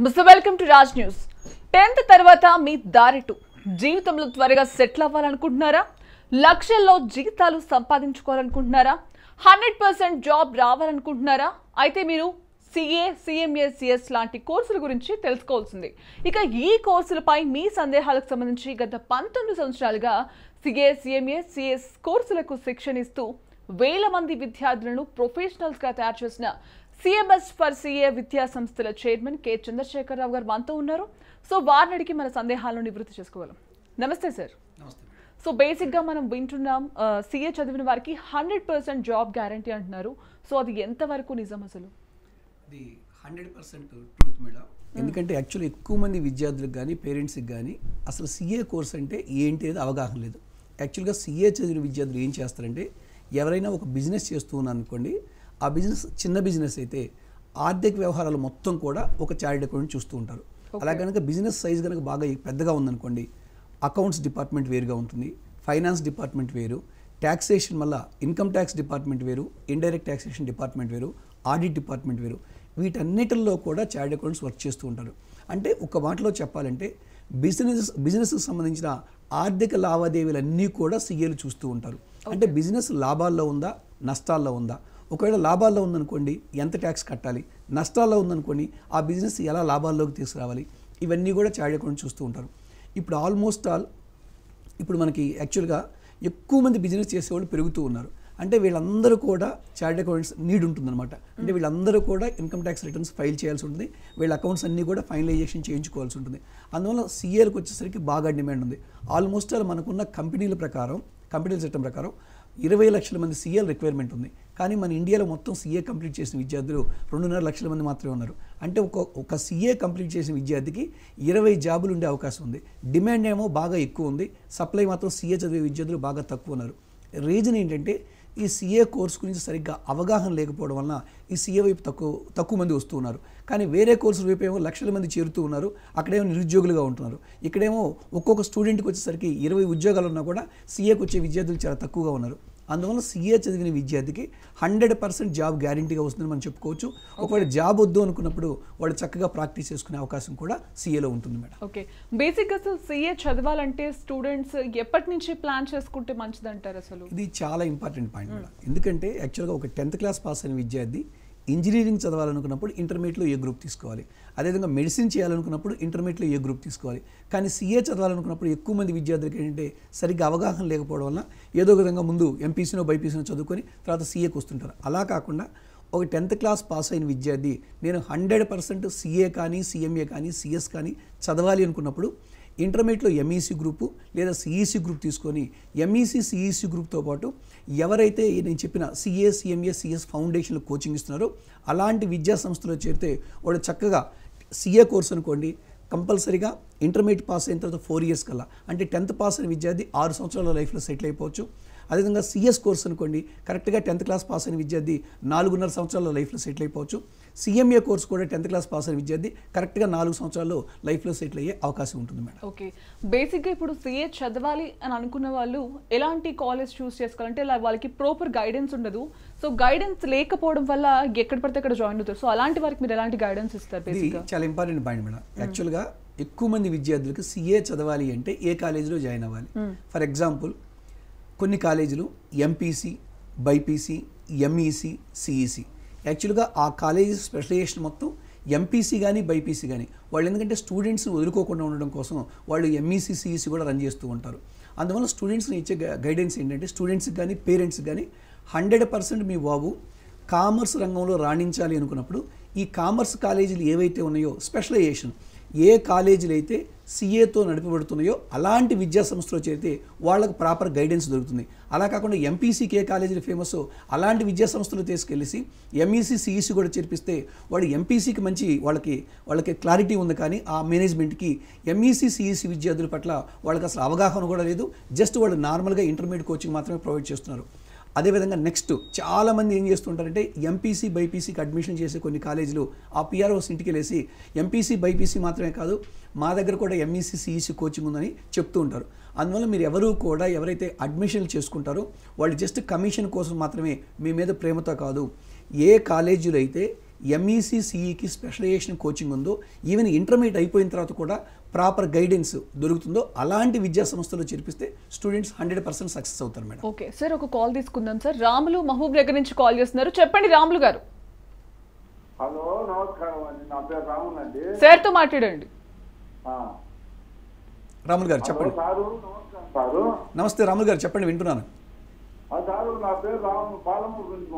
Mister welcome to Raj news. 10th తర్వాత మీ దారిటు జీవితంలో త్వరగా సెటిల్ అవ్వాలనుకుంటున్నారా? లక్షల్లో జీతాలు సంపాదించుకోవాలనుకుంటున్నారా? 100% జాబ్ రావాలనుకుంటున్నారా? అయితే మీరు సిఏ, సిఎంఏ, సిఎస్ లాంటి కోర్సుల గురించి తెలుసుకోవాల్సింది. ఇక ఈ కోర్సులపై మీ సందేహాలకు సంబంధించి గత 19 సంవత్సరాలుగా సిఏ, సిఎంఏ, సిఎస్ కోర్సులకు శిక్షణ ఇస్తూ వేల మంది విద్యార్థులను ప్రొఫెషనల్స్ గా తయారు చేసిన సిఎంఎస్ ఫర్ సిఏ విద్యా సంస్థల చైర్మన్ కె చంద్రశేఖరరావు గారు మనతో ఉన్నారు. సో వారిని అడిగి మన సందేహాలను నివృత్తి చేసుకోగలం. నమస్తే సార్. నమస్తే. సో బేసిక్ గా మనం వింటున్నాం సిఏ చదివిన వారికి 100% జాబ్ గ్యారంటీ అంటున్నారు. సో అది ఎంత వరకు నిజం అసలు? ఇది 100% ట్రూత్ మేడం. ఎందుకంటే యాక్చువల్లీ ఎక్కువ మంది విద్యార్థులకు కానీ పేరెంట్స్కి కానీ అసలు సిఏ కోర్స్ అంటే ఏంటి అనేది అవగాహన లేదు. యాక్చువల్గా సిఏ చదివిన విద్యార్థులు ఏం చేస్తారంటే, ఎవరైనా ఒక బిజినెస్ చేస్తూ ఉన్నాను అనుకోండి, ఆ బిజినెస్ చిన్న బిజినెస్ అయితే ఆర్థిక వ్యవహారాలు మొత్తం కూడా ఒక చార్టెడ్ అకౌంట్ చూస్తూ ఉంటారు. అలా కనుక బిజినెస్ సైజ్ కనుక బాగా పెద్దగా ఉందనుకోండి, అకౌంట్స్ డిపార్ట్మెంట్ వేరుగా ఉంటుంది, ఫైనాన్స్ డిపార్ట్మెంట్ వేరు, ట్యాక్సేషన్ మళ్ళీ ఇన్కమ్ ట్యాక్స్ డిపార్ట్మెంట్ వేరు, ఇండైరెక్ట్ ట్యాక్సేషన్ డిపార్ట్మెంట్ వేరు, ఆడిట్ డిపార్ట్మెంట్ వేరు. వీటన్నిటిల్లో కూడా చార్టెడ్ అకౌంట్స్ వర్క్ చేస్తూ ఉంటారు. అంటే ఒక మాటలో చెప్పాలంటే బిజినెస్కి సంబంధించిన ఆర్థిక లావాదేవీలన్నీ కూడా సిఏలు చూస్తూ ఉంటారు. అంటే బిజినెస్ లాభాల్లో ఉందా, నష్టాల్లో ఉందా? ఒకవేళ లాభాల్లో ఉందనుకోండి ఎంత ట్యాక్స్ కట్టాలి, నష్టాల్లో ఉందనుకోండి ఆ బిజినెస్ ఎలా లాభాల్లోకి తీసుకురావాలి, ఇవన్నీ కూడా చార్టెడ్ అకౌంట్ చూస్తూ ఉంటారు. ఇప్పుడు ఆల్మోస్ట్ ఆల్ ఇప్పుడు మనకి యాక్చువల్గా ఎక్కువ మంది బిజినెస్ చేసేవాళ్ళు పెరుగుతూ ఉన్నారు. అంటే వీళ్ళందరూ కూడా చార్టెడ్ అకౌంట్స్ నీడ్ ఉంటుందన్నమాట. అంటే వీళ్ళందరూ కూడా ఇన్కమ్ ట్యాక్స్ రిటర్న్స్ ఫైల్ చేయాల్సి ఉంటుంది, వీళ్ళ అకౌంట్స్ అన్నీ కూడా ఫైనలైజేషన్ చేయించుకోవాల్సి ఉంటుంది. అందువల్ల సిఏలకు వచ్చేసరికి బాగా డిమాండ్ ఉంది. ఆల్మోస్ట్ ఆల్ మనకున్న కంపెనీల చట్టం ప్రకారం 20 లక్షల మంది సిఏల రిక్వైర్మెంట్ ఉంది. కానీ మన ఇండియాలో మొత్తం సిఏ కంప్లీట్ చేసిన విద్యార్థులు 2.5 లక్షల మంది మాత్రమే ఉన్నారు. అంటే ఒక సిఏ కంప్లీట్ చేసిన విద్యార్థికి 20 జాబులు ఉండే అవకాశం ఉంది. డిమాండ్ ఏమో బాగా ఎక్కువ ఉంది, సప్లై మాత్రం సిఏ చదివే విద్యార్థులు బాగా తక్కువ ఉన్నారు. రీజన్ ఏంటంటే ఈ సిఏ కోర్స్ గురించి సరిగ్గా అవగాహన లేకపోవడం వలన ఈ సిఏ వైపు తక్కువ మంది వస్తూ ఉన్నారు. కానీ వేరే కోర్సుల వైపు ఏమో లక్షల మంది చేరుతూ ఉన్నారు, అక్కడేమో నిరుద్యోగులుగా ఉంటున్నారు. ఇక్కడేమో ఒక్కొక్క స్టూడెంట్కి వచ్చేసరికి 20 ఉద్యోగాలు ఉన్నా కూడా సిఏకి వచ్చే విద్యార్థులు చాలా తక్కువగా ఉన్నారు. అందువల్ల సిఏ చదివిన విద్యార్థికి 100% జాబ్ గ్యారంటీగా వస్తుందని మనం చెప్పుకోవచ్చు. ఒకవేళ జాబ్ వద్దు అనుకున్నప్పుడు వాళ్ళు చక్కగా ప్రాక్టీస్ చేసుకునే అవకాశం కూడా సిఏలో ఉంటుంది మేడం. ఓకే, బేసిక్గా అసలు సిఏ చదవాలంటే స్టూడెంట్స్ ఎప్పటి నుంచి ప్లాన్ చేసుకుంటే మంచిది అంటారు? అసలు ఇది చాలా ఇంపార్టెంట్ పాయింట్ మేడం. ఎందుకంటే యాక్చువల్గా ఒక 10th క్లాస్ పాస్ అయిన విద్యార్థి ఇంజనీరింగ్ చదవాలనుకున్నప్పుడు ఇంటర్మీడియట్లో ఏ గ్రూప్ తీసుకోవాలి, అదేవిధంగా మెడిసిన్ చేయాలనుకున్నప్పుడు ఇంటర్మీడియట్లో ఏ గ్రూప్ తీసుకోవాలి. కానీ సిఏ చదవాలనుకున్నప్పుడు ఎక్కువ మంది విద్యార్థులకి ఏంటంటే సరిగ్గా అవగాహన లేకపోవడం వల్ల ఏదో విధంగా ముందు ఎంపీసీనో బైపీసీనో చదువుకొని తర్వాత సిఏకి వస్తుంటారు. అలా కాకుండా ఒక 10th క్లాస్ పాస్ అయిన విద్యార్థి నేను 100% సిఏ కానీ, సిఎంఏ కానీ, సిఎస్ కానీ చదవాలి అనుకున్నప్పుడు ఇంటర్మీడియట్లో ఎంఈసీ గ్రూపు లేదా సిఈసీ గ్రూప్ తీసుకొని ఎంఈసీ, సిఈసీ గ్రూప్తో పాటు ఎవరైతే నేను చెప్పిన సిఏ, సిఎంఏ, సిఎస్ ఫౌండేషన్లో కోచింగ్ ఇస్తున్నారో అలాంటి విద్యా సంస్థలో చేరితే వాళ్ళు చక్కగా సిఏ కోర్స్ అనుకోండి కంపల్సరీగా ఇంటర్మీడియట్ పాస్ అయిన తర్వాత 4 years కల్లా, అంటే 10th పాస్ అయిన విద్యార్థి 6 సంవత్సరాల లైఫ్లో సెటిల్ అయిపోవచ్చు. అదేవిధంగా సిఎస్ కోర్స్ అనుకోండి కరెక్ట్గా 10th క్లాస్ పాస్ అయిన విద్యార్థి 4.5 సంవత్సరాల లైఫ్లో సెటిల్ అయిపోవచ్చు. సిఎంఏ కోర్స్ కూడా 10th క్లాస్ పాస్ అయిన విద్యార్థి కరెక్ట్గా 4 సంవత్సరాల్లో లైఫ్లో సెటిల్ అయ్యే అవకాశం ఉంటుంది మేడం. ఓకే, బేసిక్గా ఇప్పుడు సిఏ చదవాలి అని అనుకున్న వాళ్ళు ఎలాంటి కాలేజ్ చూస్ చేసుకోవాలంటే వాళ్ళకి ప్రాపర్ గైడెన్స్ ఉండదు. సో గైడెన్స్ లేకపోవడం వల్ల ఎక్కడ పడితే అక్కడ జాయిన్ అవుతారు. సో అలాంటి వారికి మీరు ఎలాంటి గైడెన్స్ ఇస్తారు? బేసిక్గా చాలా ఇంపార్టెంట్ పాయింట్ మేడం. యాక్చువల్గా ఎక్కువ మంది విద్యార్థులకు సిఏ చదవాలి అంటే ఏ కాలేజీలో జాయిన్ అవ్వాలి? ఫర్ ఎగ్జాంపుల్ కొన్ని కాలేజీలు ఎంపీసీ, బైపీసీ, ఎంఈసీ, సిఈసీ. యాక్చువల్గా ఆ కాలేజీ స్పెషలైజేషన్ మొత్తం ఎంపీసీ కానీ బైపీసీ కానీ వాళ్ళు ఎందుకంటే స్టూడెంట్స్ని వదులుకోకుండా ఉండడం కోసం వాళ్ళు ఎంఈసీ, సిఈసీ కూడా రన్ చేస్తూ ఉంటారు. అందువల్ల స్టూడెంట్స్ని ఇచ్చే గైడెన్స్ ఏంటంటే స్టూడెంట్స్కి కానీ పేరెంట్స్కి కానీ 100% మీ బాబు కామర్స్ రంగంలో రాణించాలి అనుకున్నప్పుడు ఈ కామర్స్ కాలేజీలు ఏవైతే ఉన్నాయో స్పెషలైజేషన్ ఏ కాలేజీలు అయితే సిఏతో నడిపబడుతున్నాయో అలాంటి విద్యా సంస్థలో చేరితే వాళ్ళకు ప్రాపర్ గైడెన్స్ దొరుకుతుంది. అలా కాకుండా ఎంపీసీకి ఏ కాలేజీలు ఫేమస్ అలాంటి విద్యా సంస్థలు తీసుకెళ్ళేసి ఎంఈసీ, సిఈసీ కూడా చేర్పిస్తే వాడు ఎంపీసీకి మంచి వాళ్ళకి క్లారిటీ ఉంది, కానీ ఆ మేనేజ్మెంట్కి ఎంఈసీ, సిఈసీ విద్యార్థుల పట్ల వాళ్ళకి అసలు అవగాహన కూడా లేదు. జస్ట్ వాళ్ళు నార్మల్గా ఇంటర్మీడియట్ కోచింగ్ మాత్రమే ప్రొవైడ్ చేస్తున్నారు. అదేవిధంగా నెక్స్ట్ చాలామంది ఏం చేస్తుంటారంటే ఎంపీసీ, బైపీసీకి అడ్మిషన్ చేసే కొన్ని కాలేజీలు ఆ పిఆర్ఓస్ ఇంటికి వెళ్ళేసి ఎంపీసీ, బైపీసీ మాత్రమే కాదు మా దగ్గర కూడా ఎంఈసీ, సిఈసీ కోచింగ్ ఉందని చెప్తూ ఉంటారు. అందువల్ల మీరు ఎవరైతే అడ్మిషన్లు చేసుకుంటారో వాళ్ళు జస్ట్ కమిషన్ కోసం మాత్రమే మీ మీద ప్రేమతో కాదు, ఏ కాలేజీలో అయితే ఎంఈసీ సిఈకి స్పెషలైజేషన్ కోచింగ్ ఉందో, ఈవెన్ ఇంటర్మీడియట్ అయిపోయిన తర్వాత కూడా ప్రాపర్ గైడెన్స్ దొరుకుతుందో అలాంటి విద్యా సంస్థలో చేర్పిస్తే స్టూడెంట్స్ 100% సక్సెస్ అవుతారు మేడం. ఓకే సార్, ఒక కాల్ తీసుకుందాం సార్. రాములు మహబూబ్ నగర్ నుంచి కాల్ చేస్తున్నారు. చెప్పండి రాములు గారు. హలో, నమస్కారం అండి. నా పేరు రాములు అండి. సార్ తో మాట్లాడండి. రాములు గారు చెప్పండి. సారు నమస్కారం సారు. నమస్తే రాములు గారు చెప్పండి, వింటున్నాను. సారు నా పేరు రాము, పాలమూరు నుంచి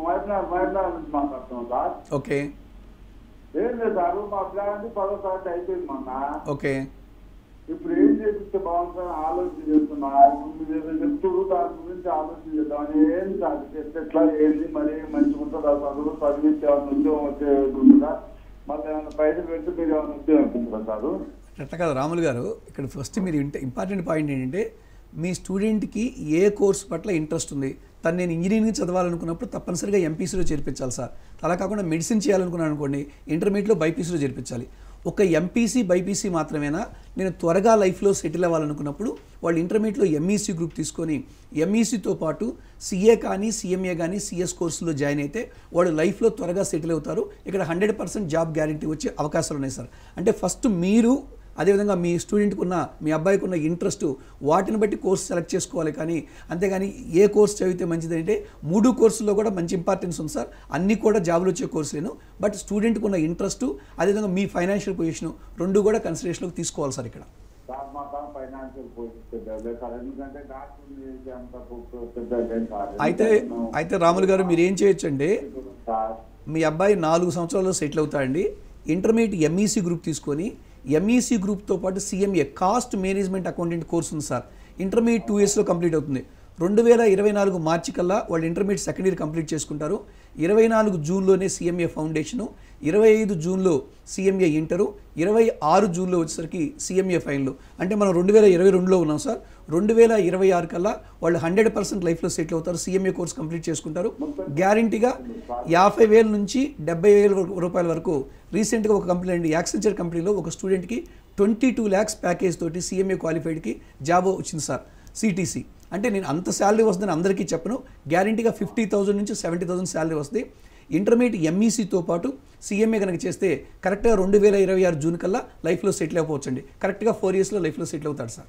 మైనార్ నుంచి మాట్లాడుతున్నాం సార్. ఓకే. ఏం లేదు సారు, మా పిల్లలంటే 10వ తరగతి అయిపోయింది మొన్న. ఓకే. ఇప్పుడు ఏం చేపిస్తే బాగుంటుందని ఆలోచన చేస్తున్నా. ఇప్పుడు చెప్తుడు దాని గురించి ఆలోచన చేద్దామని. ఏం సార్ ఎట్లా ఏంది మరి మంచిగా ఉంటుందా చదువు, చదివిస్తే ఏమైనా ఉద్యోగం వచ్చేదా, మళ్ళీ ఏమైనా పైసలు పెడితే మీరు ఏమైనా ఉద్యోగం ఇస్తుంటారా సారు? అట్లా కాదు రాములు గారు, ఇక్కడ ఫస్ట్ మీరు ఇంపార్టెంట్ పాయింట్ ఏంటంటే మీ స్టూడెంట్కి ఏ కోర్సు పట్ల ఇంట్రెస్ట్ ఉంది. తను నేను ఇంజనీరింగ్ చదవాలనుకున్నప్పుడు తప్పనిసరిగా ఎంపీసీలో చేర్పించాలి సార్. అలా కాకుండా మెడిసిన్ చేయాలనుకున్నాను అనుకోండి, ఇంటర్మీడియట్లో బైపీసీలో చేర్పించాలి. ఒక ఎంపీసీ బైపీసీ మాత్రమేనా నేను త్వరగా లైఫ్లో సెటిల్ అవ్వాలనుకున్నప్పుడు వాళ్ళు ఇంటర్మీడియట్లో ఎంఈసీ గ్రూప్ తీసుకొని ఎంఈసీతో పాటు సిఏ కానీ సిఎంఏ కానీ సిఎస్ కోర్సులో జాయిన్ అయితే వాళ్ళు లైఫ్లో త్వరగా సెటిల్ అవుతారు. ఇక్కడ 100% జాబ్ గ్యారంటీ వచ్చే అవకాశాలు ఉన్నాయి సార్. అంటే ఫస్ట్ మీరు అదేవిధంగా మీ స్టూడెంట్కి ఉన్న, మీ అబ్బాయికి ఉన్న ఇంట్రెస్ట్ వాటిని బట్టి కోర్సు సెలెక్ట్ చేసుకోవాలి. కానీ అంతేగాని ఏ కోర్స్ చదివితే మంచిది అంటే 3 కోర్సుల్లో కూడా మంచి ఇంపార్టెన్స్ ఉంది సార్. అన్నీ కూడా జాబులు వచ్చే కోర్సులేను. బట్ స్టూడెంట్కి ఉన్న ఇంట్రెస్ట్ అదేవిధంగా మీ ఫైనాన్షియల్ పొజిషన్ 2 కూడా కన్సిడరేషన్లోకి తీసుకోవాలి సార్. ఇక్కడ ఫైనాన్షియల్ అయితే రాములు గారు మీరు ఏం చేయొచ్చు అంటే, మీ అబ్బాయి 4 సంవత్సరాల్లో సెటిల్ అవుతాడండి. ఇంటర్మీడియట్ ఎంఈసీ గ్రూప్ తీసుకొని ఎంఈసీ గ్రూప్తో పాటు CMA cost management accountant course ఉంది సార్. ఇంటర్మీడియట్ 2 yearsలో కంప్లీట్ అవుతుంది. 2024 మార్చి కల్లా వాళ్ళు ఇంటర్మీడియట్ సెకండ్ ఇయర్ కంప్లీట్ చేసుకుంటారు. 24 జూన్లోనే సిఎంఏ ఫౌండేషను, 25 జూన్లో సిఎంఏ ఇంటరు, 26 జూన్లో వచ్చేసరికి సిఎంఏ ఫైనల్. అంటే మనం 2022లో ఉన్నాం సార్. 2026 కల్లా వాళ్ళు 100% లైఫ్లో సెటిల్ అవుతారు. సిఎంఏ కోర్స్ కంప్లీట్ చేసుకుంటారు. గ్యారంటీగా 50,000 నుంచి 70,000 రూపాయల వరకు. రీసెంట్గా ఒక కంపెనీ అండి, యాక్సెంచర్ కంపెనీలో ఒక స్టూడెంట్కి 22 lakhs ప్యాకేజ్ తోటి సిఎంఏ క్వాలిఫైడ్కి జాబ్ వచ్చింది సార్, సిటీసీ. అంటే నేను అంత శాలరీ వస్తుందని అందరికీ చెప్పను. గ్యారంటీగా 50,000 నుంచి 70,000 శాలరీ వస్తుంది. ఇంటర్మీడియట్ ఎంఈసీతో పాటు సిఎంఏ కనుక చేస్తే కరెక్ట్గా 2026 జూన్ కల్లా లైఫ్లో సెటిల్ అయిపోవచ్చండి. కరెక్ట్గా 4 yearsలో లైఫ్లో సెటిల్ అవుతాడు సార్.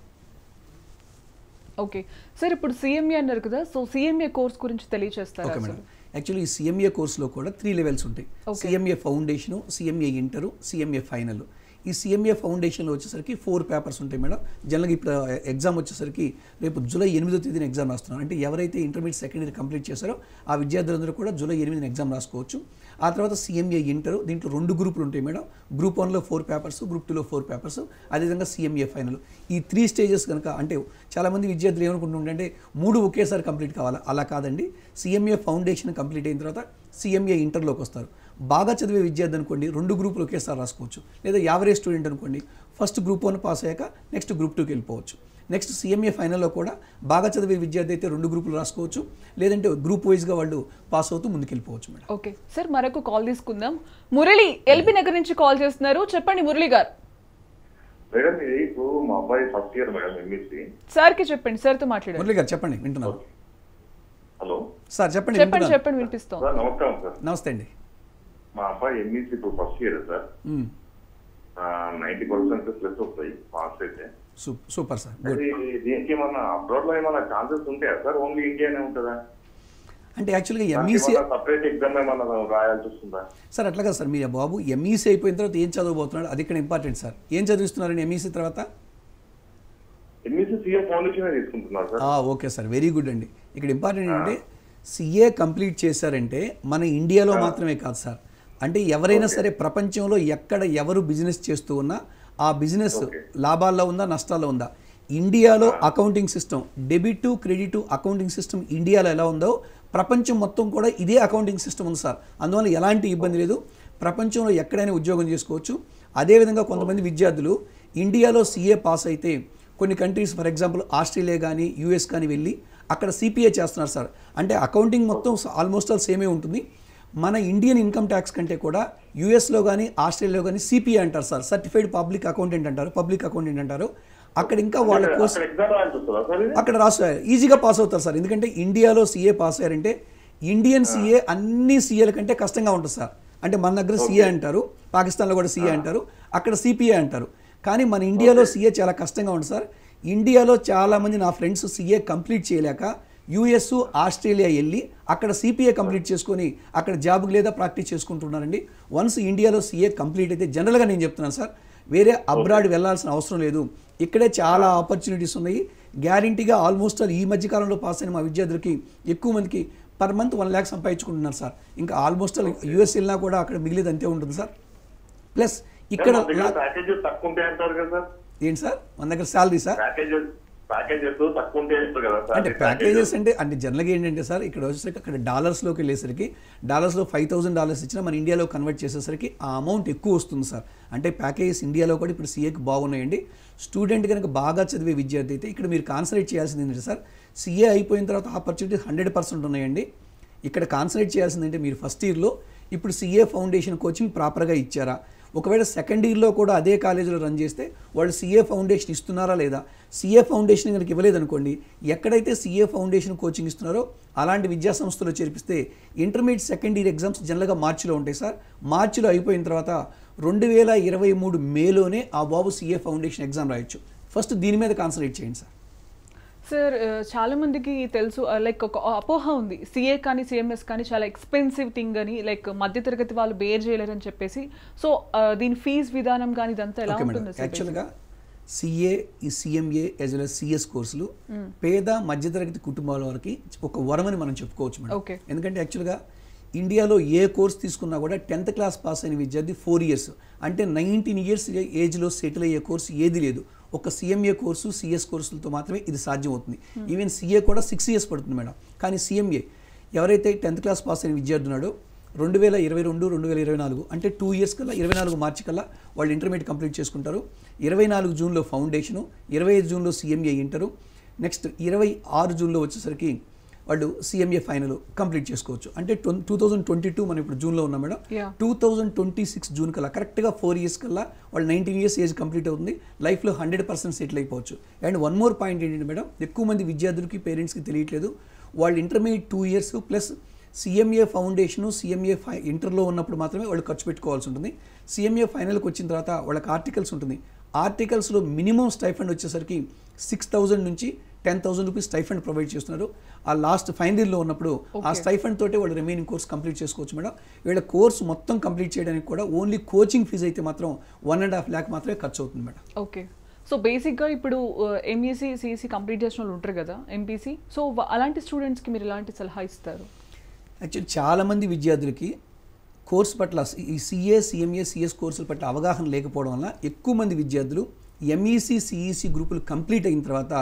ఓకే సార్, ఇప్పుడు సిఎంఏ అన్నారు కదా, సో సిఎంఏ కోర్స్ గురించి తెలియజేస్తారు. Okay madam. యాక్చువల్లీ ఈ సిఎంఏ కోర్సులో కూడా 3 levels ఉంటాయి. CMA foundation, CMA inter, CMA final. ఈ సిఎంఏ ఫౌండేషన్లో వచ్చేసరికి 4 పేపర్స్ ఉంటాయి మేడం. జనరల్గా ఇప్పుడు ఎగ్జామ్ వచ్చేసరికి రేపు జూలై 8వ తేదీన ఎగ్జామ్ రాస్తున్నాం. అంటే ఎవరైతే ఇంటర్మీడియట్ సెకండ్ ఇయర్ కంప్లీట్ చేశారో ఆ విద్యార్థులందరూ కూడా జూలై 8న ఎగ్జామ్ రాసుకోవచ్చు. ఆ తర్వాత సిఎంఏ ఇంటరు, దీంట్లో 2 గ్రూపులు ఉంటాయి మేడం. గ్రూప్ 1లో 4 పేపర్స్, గ్రూప్ 2లో 4 పేపర్స్, అదేవిధంగా సిఎంఏ ఫైనల్. ఈ 3 stages కనుక, అంటే చాలామంది విద్యార్థులు ఏమనుకుంటుంటే 3 ఒకేసారి కంప్లీట్ కావాలా, అలా కాదండి. సిఎంఏ ఫౌండేషన్ కంప్లీట్ అయిన తర్వాత సిఎంఏ ఇంటర్లోకి వస్తారు. బాగా చదివే విద్యార్థి అనుకోండి 2 గ్రూపులు ఒకేసారి రాసుకోవచ్చు. లేదా యావరేజ్ స్టూడెంట్ అనుకోండి ఫస్ట్ గ్రూప్ 1 పాస్ అయ్యాక నెక్స్ట్ గ్రూప్ 2కి వెళ్ళిపోవచ్చు. నెక్స్ట్ సిఎంఏ ఫైనల్లో కూడా బాగా చదివే విద్యార్థి అయితే 2 గ్రూపులు రాసుకోవచ్చు. లేదంటే గ్రూప్ వైజ్గా వాళ్ళు పాస్ అవుతూ ముందుకెళ్ళిపోవచ్చు మేడం. ఓకే సార్, మరొక కాల్ తీసుకుందాం. మురళి ఎల్బీ నగర్ నుంచి కాల్ చేస్తున్నారు. చెప్పండి మురళి గారు. మేడం ఇప్పుడు మా అబ్బాయి ఫస్ట్ ఇయర్ మేడం ఎంఈసీ. సార్కి చెప్పండి, సార్తో మాట్లాడండి. మురళి గారు చెప్పండి, వింటున్నాను. హలో సార్ చెప్పండి. చెప్పండి వినిపిస్తాం. సార్ నమస్కారం సార్. నమస్తే అండి. మా అబ్బాయి ఎంఈసీ ఇప్పుడు ఫస్ట్ ఇయర్ సార్. 90% ప్లస్ వస్తాయి పాస్ అయితే. Super sir. దీనికి ఏమన్నా అబ్రాడ్ లో ఏమన్నా ఛాన్సెస్ ఉంటాయా సార్? ఓన్లీ ఇండియానే ఉంటుందా? అంటే యాక్చువల్గా ఎంఈసీ సపరేట్ ఎగ్జామ్ ఏమన్నా రాయాల్సి వస్తుందా సార్? అట్లా కదా సార్, మీ బాబు ఎంఈసీ అయిపోయిన తర్వాత ఏం చదవబోతున్నాడు అది ఇక్కడ ఇంపార్టెంట్ సార్. ఏం చదివిస్తున్నారండి ఎంఈసీ తర్వాత? ఎంఈసీ సిఏ ఫౌండేషన్ తీసుకుంటున్నారు sir. Okay sir, very good అండి. ఇక్కడ ఇంపార్టెంట్ ఏంటంటే సిఏ కంప్లీట్ చేశారంటే మన ఇండియాలో మాత్రమే కాదు సార్, అంటే ఎవరైనా సరే ప్రపంచంలో ఎక్కడ ఎవరు బిజినెస్ చేస్తూ ఉన్నా ఆ బిజినెస్ లాభాల్లో ఉందా నష్టాల్లో ఉందా, ఇండియాలో accounting system, debit credit accounting system ఇండియాలో ఎలా ఉందో ప్రపంచం మొత్తం కూడా ఇదే అకౌంటింగ్ సిస్టమ్ ఉంది సార్. అందువల్ల ఎలాంటి ఇబ్బంది లేదు, ప్రపంచంలో ఎక్కడైనా ఉద్యోగం చేసుకోవచ్చు. అదేవిధంగా కొంతమంది విద్యార్థులు ఇండియాలో సిఏ పాస్ అయితే కొన్ని కంట్రీస్, ఫర్ ఎగ్జాంపుల్ ఆస్ట్రేలియా కానీ యూఎస్ కానీ వెళ్ళి అక్కడ సిపిఏ చేస్తున్నారు సార్. అంటే అకౌంటింగ్ మొత్తం ఆల్మోస్ట్ ఆల్ సేమే ఉంటుంది. మన ఇండియన్ ఇన్కమ్ ట్యాక్స్ కంటే కూడా యూఎస్లో కానీ ఆస్ట్రేలియాలో కానీ సిపిఏ అంటారు సార్, సర్టిఫైడ్ పబ్లిక్ అకౌంటెంట్ అంటారు. అక్కడ ఇంకా వాళ్ళ కోసం అక్కడ రాస్తారు, ఈజీగా పాస్ అవుతారు సార్. ఎందుకంటే ఇండియాలో సిఏ పాస్ అయ్యారంటే ఇండియన్ సిఏ అన్ని సిఏల కంటే కష్టంగా ఉంటుంది సార్. అంటే మన దగ్గర సిఏ అంటారు, పాకిస్తాన్లో కూడా సిఏ అంటారు, అక్కడ సిపిఏ అంటారు. కానీ మన ఇండియాలో సిఏ చాలా కష్టంగా ఉంటుంది సార్. ఇండియాలో చాలామంది నా ఫ్రెండ్స్ సిఏ కంప్లీట్ చేయలేక యుఎస్, ఆస్ట్రేలియా వెళ్ళి అక్కడ సిపిఏ కంప్లీట్ చేసుకొని అక్కడ జాబ్కి లేదా ప్రాక్టీస్ చేసుకుంటున్నారండి. వన్స్ ఇండియాలో సిఏ కంప్లీట్ అయితే జనరల్గా నేను చెప్తున్నాను సార్, వేరే అబ్రాడ్ వెళ్ళాల్సిన అవసరం లేదు. ఇక్కడే చాలా ఆపర్చునిటీస్ ఉన్నాయి. గ్యారంటీగా ఆల్మోస్ట్ ఈ మధ్యకాలంలో పాస్ అయిన మా విద్యార్థులకి ఎక్కువ మందికి పర్ మంత్ 1 lakh సంపాదించుకుంటున్నారు సార్. ఇంకా ఆల్మోస్ట్ యూఎస్ వెళ్ళినా కూడా అక్కడ మిగిలేదు అంతే ఉంటుంది సార్. ప్లస్ ఇక్కడ ఏంటి సార్ మన దగ్గర శాలరీ సార్ అంటే ప్యాకేజెస్ అంటే జనరల్గా ఏంటంటే సార్ ఇక్కడ వచ్చేసరికి అక్కడ డాలర్స్లోకి వెళ్ళేసరికి డాలర్స్లో $5,000 ఇచ్చినా మన ఇండియాలో కన్వర్ట్ చేసేసరికి ఆ అమౌంట్ ఎక్కువ వస్తుంది సార్. అంటే ప్యాకేజెస్ ఇండియాలో కూడా ఇప్పుడు సిఏకి బాగున్నాయండి. స్టూడెంట్ కనుక బాగా చదివే విద్యార్థి అయితే ఇక్కడ మీరు కాన్సన్ట్రేట్ చేయాల్సింది ఏంటంటే సార్, సిఏ అయిపోయిన తర్వాత ఆపర్చునిటీ 100% ఉన్నాయండి. ఇక్కడ కాన్సన్ట్రేట్ చేయాల్సిందంటే మీరు ఫస్ట్ ఇయర్లో ఇప్పుడు సిఏ ఫౌండేషన్ కోచింగ్ ప్రాపర్గా ఇచ్చారా, ఒకవేళ సెకండ్ ఇయర్లో కూడా అదే కాలేజీలో రన్ చేస్తే వాళ్ళు సిఏ ఫౌండేషన్ ఇస్తున్నారా లేదా, సిఏ ఫౌండేషన్ కనుక ఇవ్వలేదనుకోండి, ఎక్కడైతే సిఏ ఫౌండేషన్ కోచింగ్ ఇస్తున్నారో అలాంటి విద్యా సంస్థలో చేర్పిస్తే ఇంటర్మీడియట్ సెకండ్ ఇయర్ ఎగ్జామ్స్ జనరల్గా మార్చిలో ఉంటాయి సార్. మార్చిలో అయిపోయిన తర్వాత 2023 మేలోనే ఆ బాబు సిఏ ఫౌండేషన్ ఎగ్జామ్ రాయొచ్చు. ఫస్ట్ దీని మీద కాన్సన్ట్రేట్ చేయండి సార్. సార్ చాలా మందికి తెలుసు లైక్ ఒక అపోహ ఉంది, సిఏ కానీ సిఎంఎస్ కానీ చాలా ఎక్స్పెన్సివ్ థింగ్ అని, లైక్ మధ్యతరగతి వాళ్ళు బేర్ చేయలేరని చెప్పేసి. సో దీని ఫీజు విధానం కానీ ఇదంతా ఎలా ఉంటుంది? యాక్చువల్గా సిఏ, ఈ CMA as well as CS కోర్సులు పేద మధ్యతరగతి కుటుంబాల వారికి ఒక వరమని మనం చెప్పుకోవచ్చు మేడం. ఎందుకంటే యాక్చువల్గా ఇండియాలో ఏ కోర్స్ తీసుకున్నా కూడా 10th క్లాస్ పాస్ అయిన విద్యార్థి 4 years అంటే 19 years ఏజ్లో సెటిల్ అయ్యే కోర్సు ఏది లేదు. ఒక సిఎంఏ కోర్సు, సిఎస్ కోర్సులతో మాత్రమే ఇది సాధ్యమవుతుంది. ఈవెన్ సిఏ కూడా 6 years పడుతుంది మేడం. కానీ సిఎంఏ ఎవరైతే 10th క్లాస్ పాస్ అయిన విద్యార్థి ఉన్నాడో 2022, 2024 అంటే 2 years కల్లా 24 మార్చి కల్లా వాళ్ళు ఇంటర్మీడియట్ కంప్లీట్ చేసుకుంటారు. 24 జూన్లో ఫౌండేషను, 25 జూన్లో సిఎంఏ ఇంటరు, నెక్స్ట్ 26 జూన్లో వచ్చేసరికి వాళ్ళు సిఎంఏ ఫైనల్ కంప్లీట్ చేసుకోవచ్చు. అంటే 2022 మనం ఇప్పుడు జూన్లో ఉన్నాం మేడం. 2026 జూన్ కల్లా కరెక్ట్గా 4 years కల్లా వాళ్ళు 19 years ఏజ్ కంప్లీట్ అవుతుంది. లైఫ్లో 100% సెటిల్ అయిపోవచ్చు. అండ్ వన్ మోర్ పాయింట్ ఏంటంటే మేడం, ఎక్కువ మంది విద్యార్థులకి పేరెంట్స్కి తెలియట్లేదు, వాళ్ళు intermediate 2 years plus CMA foundation, CMA ఇంటర్లో ఉన్నప్పుడు మాత్రమే వాళ్ళు ఖర్చు పెట్టుకోవాల్సి ఉంటుంది. సిఎంఏ ఫైనల్కి వచ్చిన తర్వాత వాళ్ళకి ఆర్టికల్స్ ఉంటుంది. ఆర్టికల్స్లో మినిమం స్టైఫండ్ వచ్చేసరికి 6,000 నుంచి 10,000 రూపీస్ స్టైఫండ్ ప్రొవైడ్ చేస్తున్నారు. ఆ లాస్ట్ ఫైనల్ ఇయర్లో ఉన్నప్పుడు ఆ స్టైఫండ్ తోటే వాళ్ళు రిమైనింగ్ కోర్స్ కంప్లీట్ చేసుకోవచ్చు మేడం. వీళ్ళ కోర్స్ మొత్తం కంప్లీట్ చేయడానికి కూడా ఓన్లీ కోచింగ్ ఫీజు అయితే మాత్రం 1.5 lakh మాత్రమే ఖర్చు అవుతుంది మేడం. ఓకే. సో బేసిక్గా ఇప్పుడు ఎంఈసీ, సిఈసీ కంప్లీట్ చేసిన వాళ్ళు ఉంటారు కదా, ఎంపీసీ, సో అలాంటి స్టూడెంట్స్కి మీరు ఎలాంటి సలహా ఇస్తారు? యాక్చువల్లీ చాలామంది విద్యార్థులకి కోర్స్ పట్ల ఈ సిఏ, సిఎంఏ, సిఎస్ కోర్సుల పట్ల అవగాహన లేకపోవడం వల్ల ఎక్కువ మంది విద్యార్థులు ఎంఈసీ, సిఈసీ గ్రూపులు కంప్లీట్ అయిన తర్వాత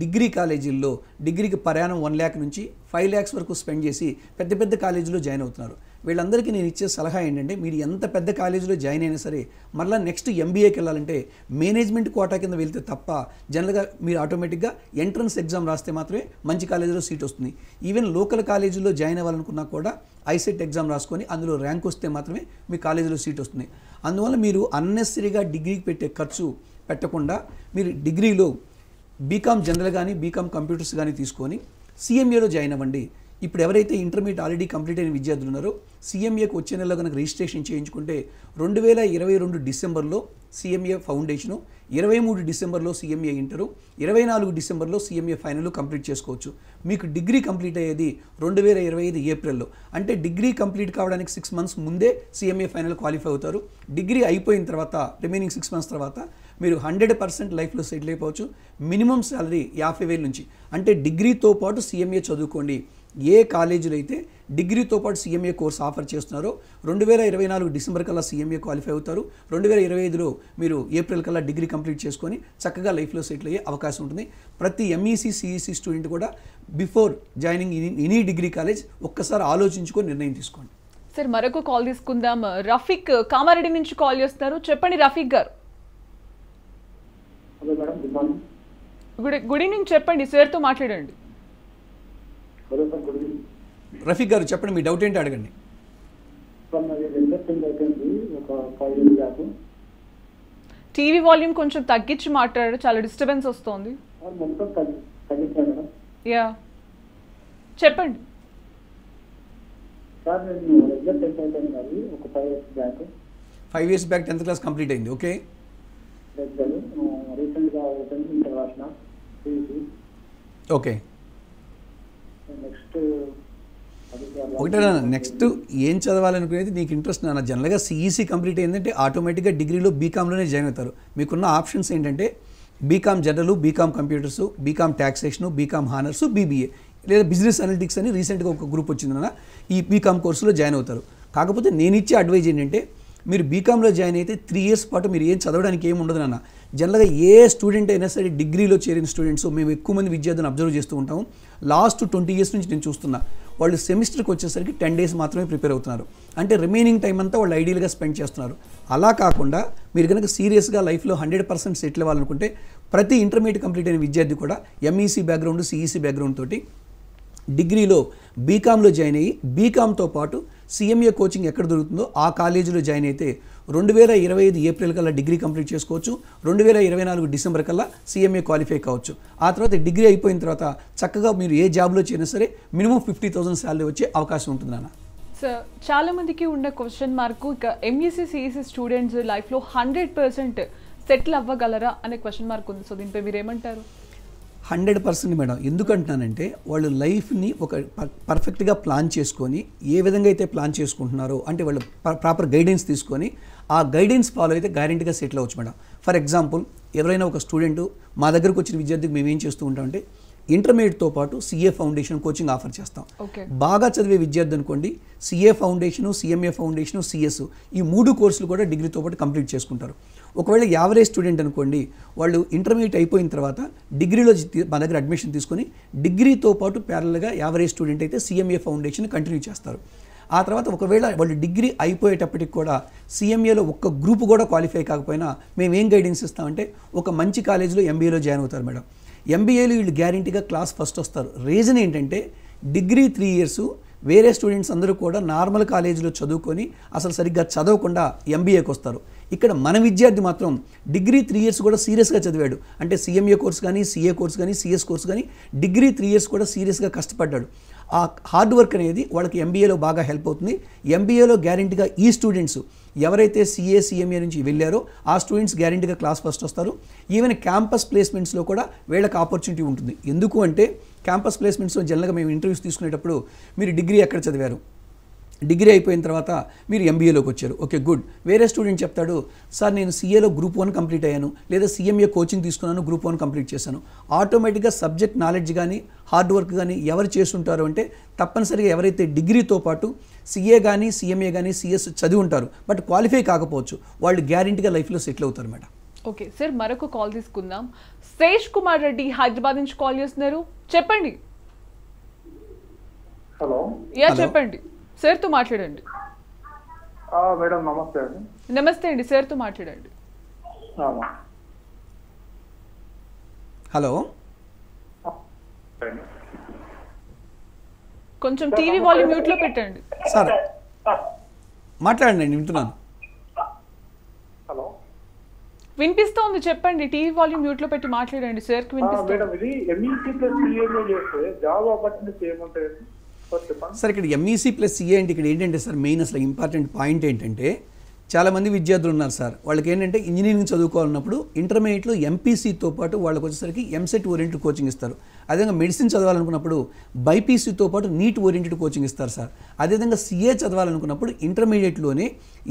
డిగ్రీ కాలేజీల్లో డిగ్రీకి ప్రయాణం 1 lakh నుంచి 5 lakhs వరకు స్పెండ్ చేసి పెద్ద పెద్ద కాలేజీలో జాయిన్ అవుతున్నారు. వీళ్ళందరికీ నేను ఇచ్చే సలహా ఏంటంటే, మీరు ఎంత పెద్ద కాలేజీలో జాయిన్ అయినా సరే మళ్ళీ నెక్స్ట్ ఎంబీఏకి వెళ్ళాలంటే మేనేజ్మెంట్ కోటా కింద వెళ్తే తప్ప జనరల్గా మీరు ఆటోమేటిక్గా ఎంట్రన్స్ ఎగ్జామ్ రాస్తే మాత్రమే మంచి కాలేజీలో సీట్ వస్తుంది. ఈవెన్ లోకల్ కాలేజీలో జాయిన్ అవ్వాలనుకున్నా కూడా ఐసెట్ ఎగ్జామ్ రాసుకొని అందులో ర్యాంక్ వస్తే మాత్రమే మీ కాలేజీలో సీట్ వస్తుంది. అందువల్ల మీరు అన్నెసరీగా డిగ్రీకి పెట్టే ఖర్చు పెట్టకుండా మీరు డిగ్రీలో బీకామ్ జనరల్ కానీ బీకామ్ కంప్యూటర్స్ కానీ తీసుకొని సిఎంఏలో జాయిన్ అవ్వండి. ఇప్పుడు ఎవరైతే ఇంటర్మీడియట్ ఆల్రెడీ కంప్లీట్ అయిన విద్యార్థులు ఉన్నారో సిఎంఏకి వచ్చే నెలలో కనుక రిజిస్ట్రేషన్ చేయించుకుంటే 2022 డిసెంబర్లో సిఎంఏ ఫౌండేషను, 23 డిసెంబర్లో సిఎంఏ ఇంటరు, 24 డిసెంబర్లో సిఎంఏ ఫైనల్ కంప్లీట్ చేసుకోవచ్చు. మీకు డిగ్రీ కంప్లీట్ అయ్యేది 2025 ఏప్రిల్లో. అంటే డిగ్రీ కంప్లీట్ కావడానికి 6 months ముందే సిఎంఏ ఫైనల్ క్వాలిఫై అవుతారు. డిగ్రీ అయిపోయిన తర్వాత రిమైనింగ్ 6 months తర్వాత మీరు 100% లైఫ్లో సెటిల్ అయిపోవచ్చు. మినిమం శాలరీ 50,000 నుంచి. అంటే డిగ్రీతో పాటు సిఎంఏ చదువుకోండి. ఏ కాలేజీలో అయితే డిగ్రీతో పాటు సిఎంఏ కోర్స్ ఆఫర్ చేస్తున్నారో 2024 డిసెంబర్ కల్లా సిఎంఏ క్వాలిఫై అవుతారు. 2025లో మీరు ఏప్రిల్ కల్లా డిగ్రీ కంప్లీట్ చేసుకొని చక్కగా లైఫ్లో సెటిల్ అయ్యే అవకాశం ఉంటుంది. ప్రతి ఎంఈసీ, సిఈసీ స్టూడెంట్ కూడా before joining any degree college ఒక్కసారి ఆలోచించుకొని నిర్ణయం తీసుకోండి. సార్ మరొక కాల్ తీసుకుందాం. రఫీక్ కామారెడ్డి నుంచి కాల్ చేస్తారు. చెప్పండి రఫీక్ గారు. గుడ్ ఈవినింగ్, చెప్పండి, సార్తో మాట్లాడండి. రఫీక్ గారు చెప్పండి, మీ డౌట్ ఏంటి అడగండి. టీవీ వాల్యూమ్ కొంచెం తగ్గించి మాట్లాడారు, చాలా డిస్టర్బెన్స్ వస్తుంది. యా చెప్పండి. సార్ నేను రెగ్యులర్ 10th అయిపోయింది అది ఒక 5 years back. 5 years back 10th class complete అయింది. ఓకే, రెగ్యులర్ రీసెంట్గా ఓపెన్ ఇంటర్ రాసిన సిఈసి. ఓకే. నెక్స్ట్ ఒకటే నెక్స్ట్ ఏం చదవాలనుకునేది నీకు ఇంట్రెస్ట్ నాన్న. జనరల్గా సిఈసి కంప్లీట్ అయిందంటే ఆటోమేటిక్గా డిగ్రీలో బీకామ్లోనే జాయిన్ అవుతారు. మీకున్న ఆప్షన్స్ ఏంటంటే BCom general, BCom computers, BCom taxation, BCom honours, BBA లేదా బిజినెస్ అనలిటిక్స్ అని రీసెంట్గా ఒక గ్రూప్ వచ్చిందన్న ఈ బీకామ్ కోర్సులో జాయిన్ అవుతారు. కాకపోతే నేను ఇచ్చే అడ్వైజ్ ఏంటంటే మీరు బీకామ్లో జాయిన్ అయితే 3 years పాటు మీరు ఏం చదవడానికి ఏమి ఉండదు నాన్న. జనరల్గా ఏ స్టూడెంట్ అయినా సరే డిగ్రీలో చేరిన స్టూడెంట్స్ మేము ఎక్కువ మంది విద్యార్థులను అబ్జర్వ్ చేస్తూ ఉంటాము. లాస్ట్ 20 years నుంచి నేను చూస్తున్నా వాళ్ళు సెమిస్టర్కి వచ్చేసరికి 10 days మాత్రమే ప్రిపేర్ అవుతున్నారు. అంటే రిమైనింగ్ టైం అంతా వాళ్ళు ఐడియల్గా స్పెండ్ చేస్తున్నారు. అలా కాకుండా మీరు కనుక సీరియస్గా లైఫ్లో 100% సెటిల్ అవ్వాలనుకుంటే ప్రతి ఇంటర్మీడియట్ కంప్లీట్ అయిన విద్యార్థి కూడా ఎంఈసీ బ్యాక్గ్రౌండ్, సిఈసీ బ్యాక్గ్రౌండ్ తోటి డిగ్రీలో బీకామ్లో జాయిన్ అయ్యి బీకామ్తో పాటు సిఎంఏ కోచింగ్ ఎక్కడ దొరుకుతుందో ఆ కాలేజీలో జాయిన్ అయితే 2025 ఏప్రిల్ కల్లా డిగ్రీ కంప్లీట్ చేసుకోవచ్చు. 2024 డిసెంబర్ కల్లా సిఎంఏ క్వాలిఫై కావచ్చు. ఆ తర్వాత డిగ్రీ అయిపోయిన తర్వాత చక్కగా మీరు ఏ జాబ్లో చేరినా సరే మినిమం 50,000 శాలరీ వచ్చే అవకాశం ఉంటుంది నాన్న. సార్ చాలా మందికి ఉన్న క్వశ్చన్ మార్కు ఇక ఎంఈసీ సిఈసీ స్టూడెంట్స్ లైఫ్లో 100% సెటిల్ అవ్వగలరా అనే క్వశ్చన్ మార్క్ ఉంది. సో దీనిపై మీరు ఏమంటారు? 100% మేడం. ఎందుకంటున్నానంటే వాళ్ళు లైఫ్ని ఒక పర్ఫెక్ట్గా ప్లాన్ చేసుకొని ఏ విధంగా అయితే ప్లాన్ చేసుకుంటున్నారో అంటే వాళ్ళు ప్రాపర్ గైడెన్స్ తీసుకొని ఆ గైడెన్స్ ఫాలో అయితే గ్యారెంటీగా సెటిల్ అవ్వచ్చు మేడం. ఫర్ ఎగ్జాంపుల్ ఎవరైనా ఒక స్టూడెంట్ మా దగ్గరకు వచ్చిన విద్యార్థికి మేము ఏం చేస్తూ ఉంటామంటే ఇంటర్మీడియట్తో పాటు సిఏ ఫౌండేషన్ కోచింగ్ ఆఫర్ చేస్తాం. బాగా చదివే విద్యార్థి అనుకోండి CA foundation, CMA foundation, CS ఈ 3 కోర్సులు కూడా డిగ్రీతో పాటు కంప్లీట్ చేసుకుంటారు. ఒకవేళ యావరేజ్ స్టూడెంట్ అనుకోండి వాళ్ళు ఇంటర్మీడియట్ అయిపోయిన తర్వాత డిగ్రీలో మా దగ్గర అడ్మిషన్ తీసుకొని డిగ్రీతో పాటు ప్యారల్గా యావరేజ్ స్టూడెంట్ అయితే సిఎంఏ ఫౌండేషన్ కంటిన్యూ చేస్తారు. ఆ తర్వాత ఒకవేళ వాళ్ళు డిగ్రీ అయిపోయేటప్పటికి కూడా సిఎంఏలో ఒక్క గ్రూప్ కూడా క్వాలిఫై కాకపోయినా మేము ఏం గైడెన్స్ ఇస్తామంటే ఒక మంచి కాలేజీలో ఎంబీఏలో జాయిన్ అవుతారు మేడం. ఎంబీఏలో వీళ్ళు గ్యారంటీగా క్లాస్ ఫస్ట్ వస్తారు. రీజన్ ఏంటంటే డిగ్రీ 3 years వేరే స్టూడెంట్స్ అందరూ కూడా నార్మల్ కాలేజీలో చదువుకొని అసలు సరిగ్గా చదవకుండా ఎంబీఏకి వస్తారు. ఇక్కడ మన విద్యార్థి మాత్రం డిగ్రీ 3 years కూడా సీరియస్గా చదివాడు. అంటే సిఎంఏ కోర్స్ కానీ, సిఏ కోర్స్ కానీ, సిఎస్ కోర్స్ కానీ డిగ్రీ 3 years కూడా సీరియస్గా కష్టపడ్డాడు. ఆ హార్డ్ వర్క్ అనేది వాళ్ళకి ఎంబీఏలో బాగా హెల్ప్ అవుతుంది. ఎంబీఏలో గ్యారంటీగా ఈ స్టూడెంట్స్ ఎవరైతే సిఏ, సిఎంఏ నుంచి వెళ్ళారో ఆ స్టూడెంట్స్ గ్యారంటీగా క్లాస్ ఫస్ట్ వస్తారు. ఈవెన్ క్యాంపస్ ప్లేస్మెంట్స్లో కూడా వీళ్ళకి ఆపర్చునిటీ ఉంటుంది. ఎందుకు అంటే క్యాంపస్ ప్లేస్మెంట్స్లో జనరల్గా మేము ఇంటర్వ్యూస్ తీసుకునేటప్పుడు మీరు డిగ్రీ ఎక్కడ చదివారు, డిగ్రీ అయిపోయిన తర్వాత మీరు ఎంబీఏలోకి వచ్చారు, ఓకే గుడ్. వేరే స్టూడెంట్ చెప్తాడు సార్ నేను సిఏలో గ్రూప్ 1 కంప్లీట్ అయ్యాను లేదా సిఎంఏ కోచింగ్ తీసుకున్నాను, గ్రూప్ 1 కంప్లీట్ చేశాను. ఆటోమేటిక్గా సబ్జెక్ట్ నాలెడ్జ్ కానీ హార్డ్ వర్క్ కానీ ఎవరు చేస్తుంటారు అంటే తప్పనిసరిగా ఎవరైతే డిగ్రీతో పాటు సిఏ కానీ, సిఎంఏ కానీ, సిఎస్ చదివి ఉంటారు బట్ క్వాలిఫై కాకపోవచ్చు వాళ్ళు గ్యారెంటీగా లైఫ్లో సెటిల్ అవుతారు మేడం. ఓకే సార్, మరొక కాల్ తీసుకుందాం. శేష్ కుమార్ రెడ్డి హైదరాబాద్ నుంచి కాల్ చేస్తున్నారు, చెప్పండి. హలో, చెప్పండి సార్తో మాట్లాడండి. మేడం నమస్తే అండి. నమస్తే అండి, సార్తో మాట్లాడండి. హలో, కొంచెం టీవీ వాల్యూమ్ మ్యూట్ లో పెట్టండి. సార్ మాట్లాడండి, వింటున్నాను. హలో, వినిపిస్తోంది, చెప్పండి. టీవీ వాల్యూమ్ మ్యూట్ లో పెట్టి మాట్లాడండి, సార్ కి వినిపిస్తుంది. మేడం ఇది ఎంఈసీ ప్లస్ సిఏలో చేస్తే జాబ్ ఆపర్చునిటీస్ ఏముంటాయండి? సార్ ఇక్కడ ఎంఈసీ ప్లస్ సిఏ అంటే ఇక్కడ ఏంటంటే సార్ మెయిన్ అసలు ఇంపార్టెంట్ పాయింట్ ఏంటంటే చాలామంది విద్యార్థులు ఉన్నారు సార్ వాళ్ళకి ఏంటంటే ఇంజనీరింగ్ చదువుకోవాలన్నప్పుడు ఇంటర్మీడియట్లో ఎంపీసీతో పాటు వాళ్ళకి వచ్చేసరికి ఎంసెట్ ఓరియంటెడ్ కోచింగ్ ఇస్తారు. అదేవిధంగా మెడిసిన్ చదవాలనుకున్నప్పుడు బైపీసీతో పాటు నీట్ ఓరియంటెడ్ కోచింగ్ ఇస్తారు సార్. అదేవిధంగా సిఏ చదవాలనుకున్నప్పుడు ఇంటర్మీడియట్లోనే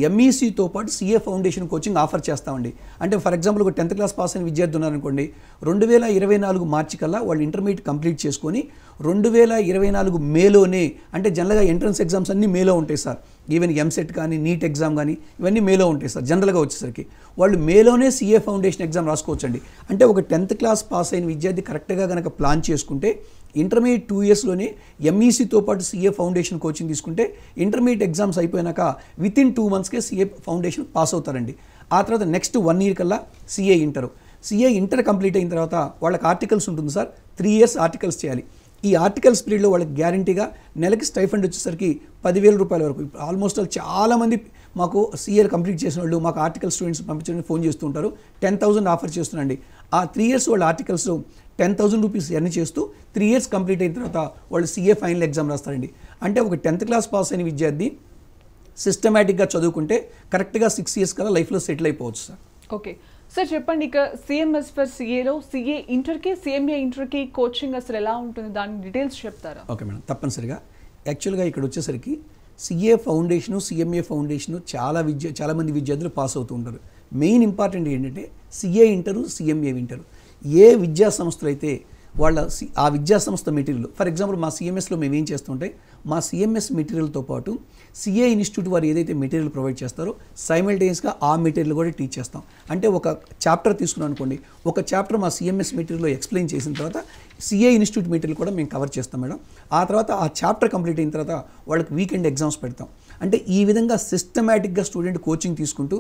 ఎంఈసీతో పాటు సిఏ ఫౌండేషన్ కోచింగ్ ఆఫర్ చేస్తామండి. అంటే ఫర్ ఎగ్జాంపుల్ ఒక 10th క్లాస్ పాస్ అయిన విద్యార్థి ఉన్నారనుకోండి 2024 మార్చి కల్లా వాళ్ళు ఇంటర్మీడియట్ కంప్లీట్ చేసుకొని 2024 మేలోనే, అంటే జనరల్గా ఎంట్రన్స్ ఎగ్జామ్స్ అన్నీ మేలో ఉంటాయి సార్, ఈవెన్ ఎంసెట్ కానీ నీట్ ఎగ్జామ్ కానీ ఇవన్నీ మేలో ఉంటాయి సార్. జనరల్గా వచ్చేసరికి వాళ్ళు మేలోనే సిఏ ఫౌండేషన్ ఎగ్జామ్ రాసుకోవచ్చండి. అంటే ఒక 10th క్లాస్ పాస్ అయిన విద్యార్థి కరెక్ట్గా కనుక ప్లాన్ చేసుకుంటే ఇంటర్మీడియట్ 2 yearsలోనే ఎంఈసీతో పాటు సిఏ ఫౌండేషన్ కోచింగ్ తీసుకుంటే ఇంటర్మీడియట్ ఎగ్జామ్స్ అయిపోయినాక వితిన్ 2 monthsకే సిఏ ఫౌండేషన్ పాస్ అవుతారండి. ఆ తర్వాత నెక్స్ట్ 1 year కల్లా సిఏ ఇంటర్ కంప్లీట్ అయిన తర్వాత వాళ్ళకి ఆర్టికల్స్ ఉంటుంది సార్, 3 years ఆర్టికల్స్ చేయాలి. ఈ ఆర్టికల్స్ పీరియడ్లో వాళ్ళకి గ్యారంటీగా నెలకి స్టైఫండ్ వచ్చేసరికి 10,000 రూపాయల వరకు. ఆల్మోస్ట్ చాలామంది మాకు సిఏ కంప్లీట్ చేసిన వాళ్ళు మాకు ఆర్టికల్ స్టూడెంట్స్ పంపించడానికి ఫోన్ చేస్తూ ఉంటారు. 10,000 ఆఫర్ చేస్తున్నాండి. ఆ 3 years వాళ్ళ ఆర్టికల్స్ 10,000 రూపీస్ ఎర్న్ చేస్తూ 3 years కంప్లీట్ అయిన తర్వాత వాళ్ళు సిఏ ఫైనల్ ఎగ్జామ్ రాస్తారండి. అంటే ఒక 10th క్లాస్ పాస్ అయిన విద్యార్థి సిస్టమేటిక్గా చదువుకుంటే కరెక్ట్గా 6 years కల్లా లైఫ్లో సెటిల్ అయిపోవచ్చు సార్. ఓకే సార్, చెప్పండి ఇక సిఎంఎస్ ఫర్ సిఏలో సిఏ ఇంటర్కి సిఎంఏ ఇంటర్కి కోచింగ్ అసలు ఎలా ఉంటుంది, దాని డీటెయిల్స్ చెప్తారా? ఓకే మేడం, తప్పనిసరిగా. యాక్చువల్గా ఇక్కడ వచ్చేసరికి సిఏ ఫౌండేషను, సిఎంఏ ఫౌండేషను చాలా మంది విద్యార్థులు పాస్ అవుతూ ఉంటారు. మెయిన్ ఇంపార్టెంట్ ఏంటంటే సిఏ ఇంటరు, సిఎంఏ ఇంటరు. ఏ విద్యా సంస్థలు అయితే వాళ్ళ ఆ విద్యా సంస్థ మెటీరియల్, ఫర్ ఎగ్జాంపుల్ మా సిఎంఎస్లో మేము ఏం చేస్తుంటే మా సిఎంఎస్ మెటీరియల్తో పాటు సిఏ ఇన్స్టిట్యూట్ వారు ఏదైతే మెటీరియల్ ప్రొవైడ్ చేస్తారో సైమల్టేనియస్గా ఆ మెటీరియల్ కూడా టీచ్ చేస్తాం. అంటే ఒక చాప్టర్ తీసుకున్నాం అనుకోండి, ఒక చాప్టర్ మా సిఎంఎస్ మెటీరియల్లో ఎక్స్ప్లెయిన్ చేసిన తర్వాత సిఏ ఇన్స్టిట్యూట్ మెటీరియల్ కూడా మేము కవర్ చేస్తాం మేడం. ఆ తర్వాత ఆ చాప్టర్ కంప్లీట్ అయిన తర్వాత వాళ్ళకి వీకెండ్ ఎగ్జామ్స్ పెడతాం. అంటే ఈ విధంగా సిస్టమేటిక్గా స్టూడెంట్ కోచింగ్ తీసుకుంటూ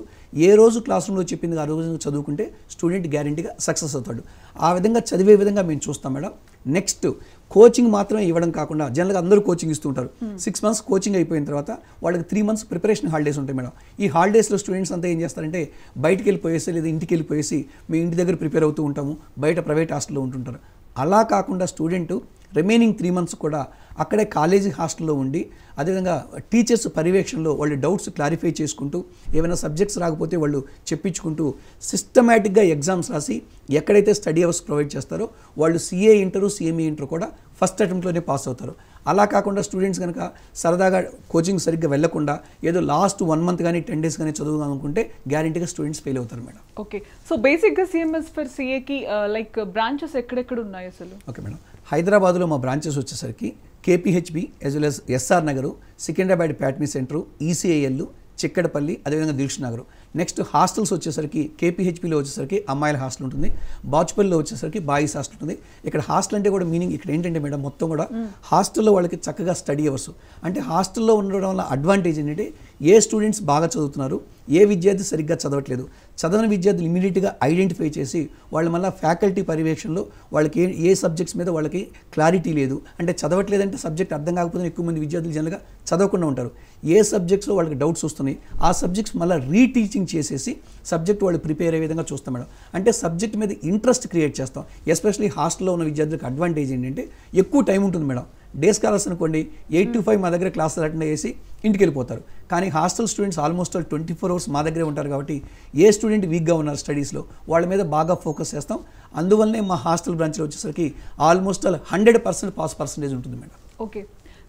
ఏ రోజు క్లాస్ రూమ్లో చెప్పింది ఆ రోజు చదువుకుంటే స్టూడెంట్ గ్యారంటీగా సక్సెస్ అవుతాడు. ఆ విధంగా చదివే విధంగా మేము చూస్తాం మేడం. నెక్స్ట్ కోచింగ్ మాత్రమే ఇవ్వడం కాకుండా జనరల్గా అందరూ కోచింగ్ ఇస్తూ ఉంటారు. 6 months కోచింగ్ అయిపోయిన తర్వాత వాళ్ళకి 3 months ప్రిపరేషన్ హాలిడేస్ ఉంటాయి మేడం. ఈ హాలిడేస్లో స్టూడెంట్స్ అంతా ఏం చేస్తారంటే బయటికి వెళ్ళిపోయేసి లేదా ఇంటికి వెళ్ళిపోయేసి మేము ఇంటి దగ్గర ప్రిపేర్ అవుతూ ఉంటాము, బయట ప్రైవేట్ హాస్టల్లో ఉంటుంటారు. అలా కాకుండా స్టూడెంట్ రిమైనింగ్ 3 months కూడా అక్కడే కాలేజీ హాస్టల్లో ఉండి అదేవిధంగా టీచర్స్ పర్యవేక్షణలో వాళ్ళు డౌట్స్ క్లారిఫై చేసుకుంటూ ఏమైనా సబ్జెక్ట్స్ రాకపోతే వాళ్ళు చెప్పించుకుంటూ సిస్టమేటిక్గా ఎగ్జామ్స్ రాసి ఎక్కడైతే స్టడీ అవర్స్ ప్రొవైడ్ చేస్తారో వాళ్ళు సిఏ ఇంటరు, సిఎంఏ ఇంటర్ కూడా ఫస్ట్ అటెంప్ట్లోనే పాస్ అవుతారు. అలా కాకుండా స్టూడెంట్స్ కనుక సరదాగా కోచింగ్ సరిగ్గా వెళ్లకుండా ఏదో లాస్ట్ 1 month కానీ 10 days కానీ చదువుదాం అనుకుంటే గ్యారంటీగా స్టూడెంట్స్ ఫెయిల్ అవుతారు మేడం. ఓకే, సో బేసిక్గా సిఎంఎస్ ఫర్ సిఏకి లైక్ బ్రాంచెస్ ఎక్కడెక్కడ ఉన్నాయి అసలు? ఓకే మేడం, హైదరాబాద్లో మా బ్రాంచెస్ వచ్చేసరికి KPHB as well as SR Nagar, Secunderabad Patny centre, ECIL, Chikkadpally, అదేవిధంగా దిల్ష్ నగర్. నెక్స్ట్ హాస్టల్స్ వచ్చేసరికి కేపీహెచ్పిలో వచ్చేసరికి అమ్మాయిల హాస్టల్ ఉంటుంది, బాచుపల్లిలో వచ్చేసరికి బాయ్స్ హాస్టల్ ఉంటుంది. ఇక్కడ హాస్టల్ అంటే కూడా మీనింగ్ ఇక్కడ ఏంటంటే మేడం మొత్తం కూడా హాస్టల్లో వాళ్ళకి చక్కగా స్టడీ అవర్స్. అంటే హాస్టల్లో ఉండడం వల్ల అడ్వాంటేజ్ ఏంటంటే ఏ స్టూడెంట్స్ బాగా చదువుతున్నారు, ఏ విద్యార్థి సరిగ్గా చదవట్లేదు, చదవని విద్యార్థులు ఇమీడియట్గా ఐడెంటిఫై చేసి వాళ్ళ మళ్ళీ ఫ్యాకల్టీ పర్యవేక్షణలో వాళ్ళకి ఏ సబ్జెక్ట్స్ మీద వాళ్ళకి క్లారిటీ లేదు, అంటే చదవట్లేదంటే సబ్జెక్ట్ అర్థం కాకపోతే ఎక్కువ మంది విద్యార్థులు జనరల్గా చదవకుండా ఉంటారు. ఏ సబ్జెక్ట్స్లో వాళ్ళకి డౌట్స్ వస్తున్నాయి ఆ సబ్జెక్ట్స్ మళ్ళీ రీటీచింగ్ చేసేసి సబ్జెక్ట్ వాళ్ళు ప్రిపేర్ అయ్యే విధంగా చూస్తాం మేడం. అంటే సబ్జెక్ట్ మీద ఇంట్రెస్ట్ క్రియేట్ చేస్తాం. ఎస్పెషలీ హాస్టల్లో ఉన్న విద్యార్థులకు అడ్వాంటేజ్ ఏంటంటే ఎక్కువ టైం ఉంటుంది మేడం. డే స్కాలర్స్ అనుకోండి 8 to 5 మా దగ్గర క్లాసులు అటెండ్ చేసి ఇంటికి వెళ్ళిపోతారు. కానీ హాస్టల్ స్టూడెంట్స్ ఆల్మోస్ట్ 24 hours మా దగ్గరే ఉంటారు. కాబట్టి ఏ స్టూడెంట్ వీక్గా ఉన్నారు స్టడీస్లో వాళ్ళ మీద బాగా ఫోకస్ చేస్తాం. అందువల్లనే మా హాస్టల్ బ్రాంచ్లో వచ్చేసరికి ఆల్మోస్ట్ 100% పాస్ పర్సంటేజ్ ఉంటుంది మేడం. ఓకే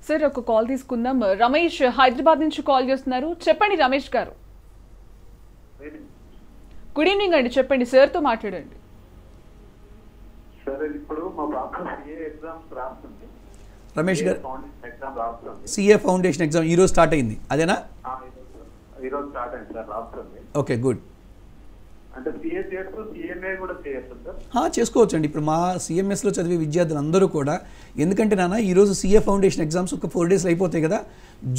సార్, ఒక కాల్ తీసుకుందాం. రమేష్ హైదరాబాద్ నుంచి కాల్ చేస్తున్నారు. చెప్పండి రమేష్ గారు. గుడ్ ఈవినింగ్ అండి, చెప్పండి, సార్తో మాట్లాడండి. సరే, ఇప్పుడు మా బాబు సిఏ ఎగ్జామ్స్ రాస్తుంది. రమేష్ గారు, ఎగ్జామ్ రాస్తుంది. సిఏ ఫౌండేషన్ ఎగ్జామ్ ఈరోజు స్టార్ట్ అయింది అదేనా? ఈరోజు స్టార్ట్ అయింది సార్, రాస్తుంది. Okay good. అంటే సిఏ చేయొచ్చు, సిఎంఏ కూడా చేయొచ్చు సార్? చేసుకోవచ్చండి. ఇప్పుడు మా సిఎంఎస్లో చదివే విద్యార్థులు అందరూ కూడా, ఎందుకంటే నాన్న ఈరోజు సిఏ ఫౌండేషన్ ఎగ్జామ్స్ ఒక 4 days అయిపోతాయి కదా,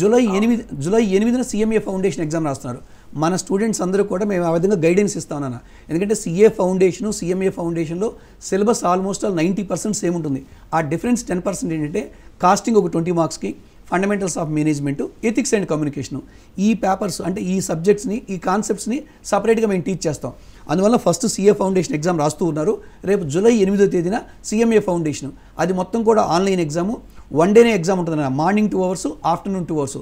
జూలై 8న సిఎంఏ ఫౌండేషన్ ఎగ్జామ్ రాస్తున్నారు. మన స్టూడెంట్స్ అందరూ కూడా మేము ఆ విధంగా గైడెన్స్ ఇస్తాం నాన్న. ఎందుకంటే సిఏ ఫౌండేషను, సిఎంఏ ఫౌండేషన్లో సిలబస్ ఆల్మోస్ట్ 90% సేమ్ ఉంటుంది. ఆ డిఫరెన్స్ 10% ఏంటంటే కాస్టింగ్ ఒక 20 marksకి, fundamentals of management, ethics and communication, ఈ పేపర్స్ అంటే ఈ సబ్జెక్ట్స్ని, ఈ కాన్సెప్ట్స్ని సపరేట్గా మేము టీచ్ చేస్తాం. అందువల్ల ఫస్ట్ సిఏ ఫౌండేషన్ ఎగ్జామ్ రాస్తూ ఉన్నారు. రేపు జూలై 8వ తేదీన సిఎంఏ ఫౌండేషన్, అది మొత్తం కూడా ఆన్లైన్ ఎగ్జాము. 1 day ఎగ్జామ్ ఉంటుంది, మార్నింగ్ 2 hours, ఆఫ్టర్నూన్ 2 hours.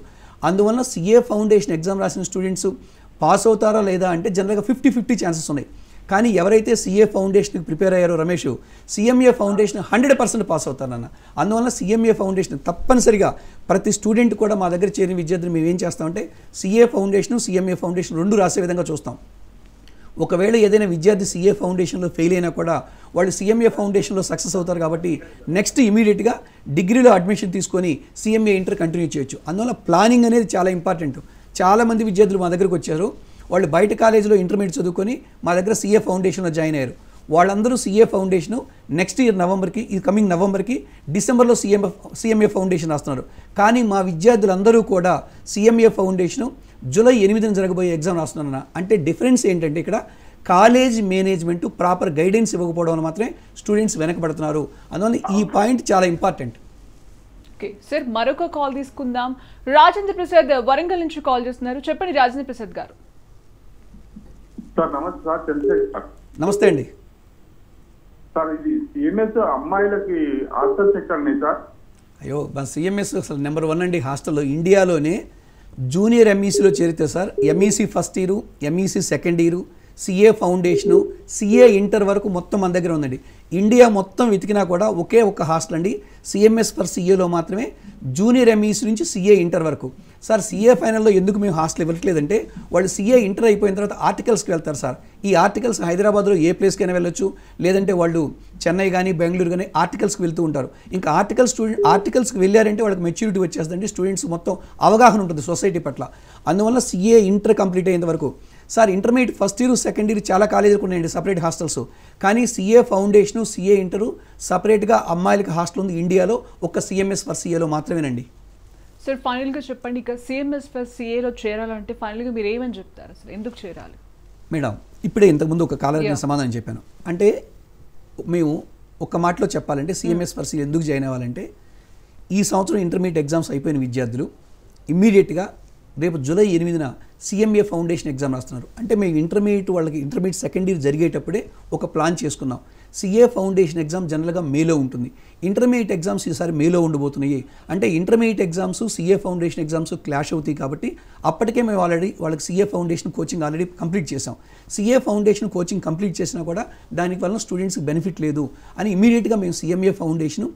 అందువల్ల సిఏ ఫౌండేషన్ ఎగ్జామ్ రాసిన స్టూడెంట్స్ పాస్ అవుతారా లేదా అంటే జనరల్గా 50-50 ఛాన్సెస్ ఉన్నాయి. కానీ ఎవరైతే సిఏ ఫౌండేషన్కి ప్రిపేర్ అయ్యారో రమేష్, సిఎంఏ ఫౌండేషన్ 100% పాస్ అవుతారన్న. అందువల్ల సిఎంఏ ఫౌండేషన్ తప్పనిసరిగా ప్రతి స్టూడెంట్ కూడా మా దగ్గర చేరిన విద్యార్థులు మేము ఏం చేస్తామంటే సిఏ ఫౌండేషన్, సిఎంఏ ఫౌండేషన్ 2 రాసే విధంగా చూస్తాం. ఒకవేళ ఏదైనా విద్యార్థి సిఏ ఫౌండేషన్లో ఫెయిల్ అయినా కూడా వాళ్ళు సిఎంఏ ఫౌండేషన్లో సక్సెస్ అవుతారు. కాబట్టి నెక్స్ట్ ఇమీడియట్గా డిగ్రీలో అడ్మిషన్ తీసుకొని సిఎంఏ ఇంటర్ కంటిన్యూ చేయొచ్చు. అందువల్ల ప్లానింగ్ అనేది చాలా ఇంపార్టెంట్. చాలామంది విద్యార్థులు మా దగ్గరకు వచ్చారు, వాళ్ళు బయట కాలేజీలో ఇంటర్మీడియట్ చదువుకొని మా దగ్గర సిఏ ఫౌండేషన్లో జాయిన్ అయ్యారు. వాళ్ళందరూ సిఏ ఫౌండేషను నెక్స్ట్ ఇయర్ నవంబర్కి, ఈ కమింగ్ నవంబర్కి, డిసెంబర్లో సిఎంఏ ఫౌండేషన్ రాస్తున్నారు. కానీ మా విద్యార్థులందరూ కూడా సిఎంఏ ఫౌండేషను జూలై 8న జరగబోయే ఎగ్జామ్ రాస్తున్నారన్న. అంటే డిఫరెన్స్ ఏంటంటే ఇక్కడ కాలేజ్ మేనేజ్మెంట్ ప్రాపర్ గైడెన్స్ ఇవ్వకపోవడం వల్ల మాత్రమే స్టూడెంట్స్ వెనకబడుతున్నారు. అందువల్ల ఈ పాయింట్ చాలా ఇంపార్టెంట్. ఓకే సార్, మరొక కాల్ తీసుకుందాం. రాజేంద్ర ప్రసాద్ వరంగల్ నుంచి కాల్ చేస్తున్నారు. చెప్పండి రాజేంద్ర ప్రసాద్ గారు. సార్ నమస్తే సార్, తెలిసే సార్. నమస్తే అండి. సార్ ఇది సిఎంఎస్ అమ్మాయిలకి హాస్టల్స్ ఎక్కడండి సార్? అయ్యో, మన సిఎంఎస్ అసలు నెంబర్ 1 అండి హాస్టల్లో. ఇండియాలోనే జూనియర్ ఎంఈసీలో చేరితే sir MEC first year, MEC second year, CA foundation, CA inter వరకు మొత్తం మన దగ్గర ఉందండి. ఇండియా మొత్తం వెతికినా కూడా ఒకే ఒక్క హాస్టల్ అండి సిఎంఎస్ ఫర్ సిఏలో మాత్రమే, జూనియర్ ఎంఈసీ నుంచి సిఏ ఇంటర్ వరకు. సార్ సిఏ ఫైనల్లో ఎందుకు మేము హాస్టల్ ఇవ్వట్లేదంటే వాళ్ళు సిఏ ఇంటర్ అయిపోయిన తర్వాత ఆర్టికల్స్కి వెళ్తారు సార్. ఈ ఆర్టికల్స్ హైదరాబాద్లో ఏ ప్లేస్కైనా వెళ్ళొచ్చు, లేదంటే వాళ్ళు చెన్నై కానీ బెంగళూరు కానీ ఆర్టికల్స్కి వెళ్తూ ఉంటారు. ఇంకా ఆర్టికల్స్కి వెళ్ళారంటే వాళ్ళకి మెచ్యూరిటీ వచ్చేస్తుందండి, స్టూడెంట్స్ మొత్తం అవగాహన ఉంటుంది సొసైటీ పట్ల. అందువల్ల సిఏ ఇంటర్ కంప్లీట్ అయ్యేంత వరకు sir intermediate first year second year చాలా కాలేజీలు ఉన్నాయండి సపరేట్ హాస్టల్స్, కానీ సిఏ ఫౌండేషను సిఏ ఇంటరు సపరేట్గా అమ్మాయిలకి హాస్టల్ ఉంది ఇండియాలో, ఒక్క సిఎంఎస్ ఫర్ సిఏలో మాత్రమేనండి. సార్ ఫైనల్గా చెప్పండి, ఇక సిఎంఎస్ ఫర్ సిఏలో చేరాలంటే ఫైనల్గా మీరు ఏమని చెప్తారు, అసలు ఎందుకు చేరాలి? మేడం ఇప్పుడే ఇంతకుముందు ఒక కాలర్కి సమాధానం చెప్పాను. అంటే మేము ఒక మాటలో చెప్పాలంటే సిఎంఎస్ ఫర్ సిఏ ఎందుకు జాయిన్ అవ్వాలంటే ఈ సంవత్సరం ఇంటర్మీడియట్ ఎగ్జామ్స్ అయిపోయిన విద్యార్థులు ఇమ్మీడియట్గా రేపు జూలై 8న సిఎంఏ ఫౌండేషన్ ఎగ్జామ్ రాస్తున్నారు. అంటే మేము ఇంటర్మీడియట్ సెకండ్ ఇయర్ జరిగేటప్పుడే ఒక ప్లాన్ చేసుకున్నాం. సిఏ ఫౌండేషన్ ఎగ్జామ్ జనరల్గా మేలో ఉంటుంది, ఇంటర్మీడియట్ ఎగ్జామ్స్ ఈసారి మేలో ఉండబోతున్నాయి. అంటే intermediate exams CA foundation exams clash అవుతాయి కాబట్టి అప్పటికే మేము ఆల్రెడీ వాళ్ళకి CA foundation coaching already complete చేసాం. సిఏ ఫౌండేషన్ కోచింగ్ కంప్లీట్ చేసినా కూడా దానికి వలన స్టూడెంట్స్కి బెనిఫిట్ లేదు అని ఇమీడియట్గా మేము సిఎంఏ ఫౌండేషన్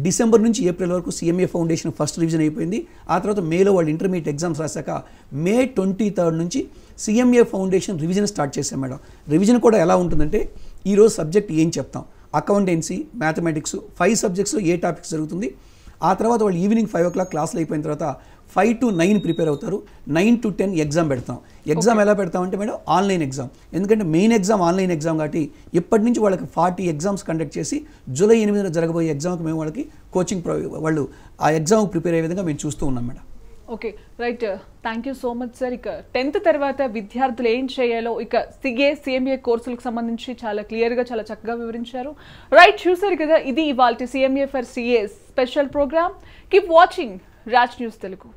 డిసెంబర్ నుంచి ఏప్రిల్ వరకు సిఎంఏ ఫౌండేషన్ ఫస్ట్ రివిజన్ అయిపోయింది. ఆ తర్వాత మేలో వాళ్ళు ఇంటర్మీడియట్ ఎగ్జామ్స్ రాశాక మే 23 నుంచి సిఎంఏ ఫౌండేషన్ రివిజన్ స్టార్ట్ చేశాం మేడం. రివిజన్ కూడా ఎలా ఉంటుందంటే ఈరోజు సబ్జెక్ట్ ఏం చెప్తాం, అకౌంటెన్సీ, మ్యాథమెటిక్స్ 5 సబ్జెక్ట్స్లో ఏ టాపిక్స్ జరుగుతుంది. ఆ తర్వాత వాళ్ళు ఈవినింగ్ 5 o'clock క్లాసులు అయిపోయిన తర్వాత 5 to 9 ప్రిపేర్ అవుతారు, 9 to 10 ఎగ్జామ్ పెడతాం. ఎగ్జామ్ ఎలా పెడతామంటే మేడం ఆన్లైన్ ఎగ్జామ్, ఎందుకంటే మెయిన్ ఎగ్జామ్ ఆన్లైన్ ఎగ్జామ్ కాబట్టి ఇప్పటి నుంచి వాళ్ళకి 40 ఎగ్జామ్స్ కండక్ట్ చేసి జూలై 8న జరగబోయే ఎగ్జామ్కి మేము వాళ్ళకి కోచింగ్ వాళ్ళు ఆ ఎగ్జామ్ ప్రిపేర్ అయ్యే విధంగా మేము చూస్తూ ఉన్నాం madam. Okay right, thank you so much sir. ఇక 10th తర్వాత విద్యార్థులు ఏం చేయాలో ఇక సిఎంఏ కోర్సులకు సంబంధించి చాలా క్లియర్గా చాలా చక్కగా వివరించారు. రైట్, చూసారు కదా, ఇది ఇవాల్టి CMA for CA special program. Keep watching Raj news Telugu.